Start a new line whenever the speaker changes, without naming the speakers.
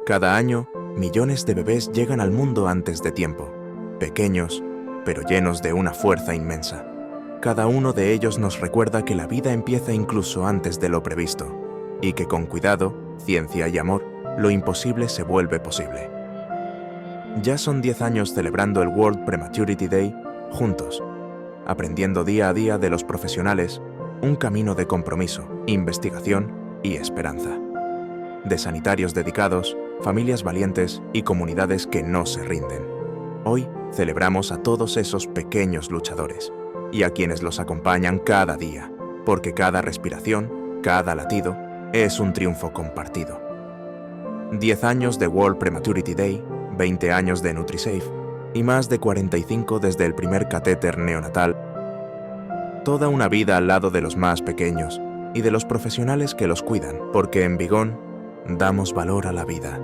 Cada año, millones de bebés llegan al mundo antes de tiempo, pequeños, pero llenos de una fuerza inmensa. Cada uno de ellos nos recuerda que la vida empieza incluso antes de lo previsto, y que con cuidado, ciencia y amor, lo imposible se vuelve posible. Ya son 10 años celebrando el World Prematurity Day juntos, aprendiendo día a día de los profesionales un camino de compromiso, investigación y esperanza. De sanitarios dedicados, familias valientes y comunidades que no se rinden. Hoy celebramos a todos esos pequeños luchadores y a quienes los acompañan cada día, porque cada respiración, cada latido, es un triunfo compartido. 10 años de World Prematurity Day, 20 años de NutriSafe y más de 45 desde el primer catéter neonatal. Toda una vida al lado de los más pequeños y de los profesionales que los cuidan, porque en Vigón damos valor a la vida.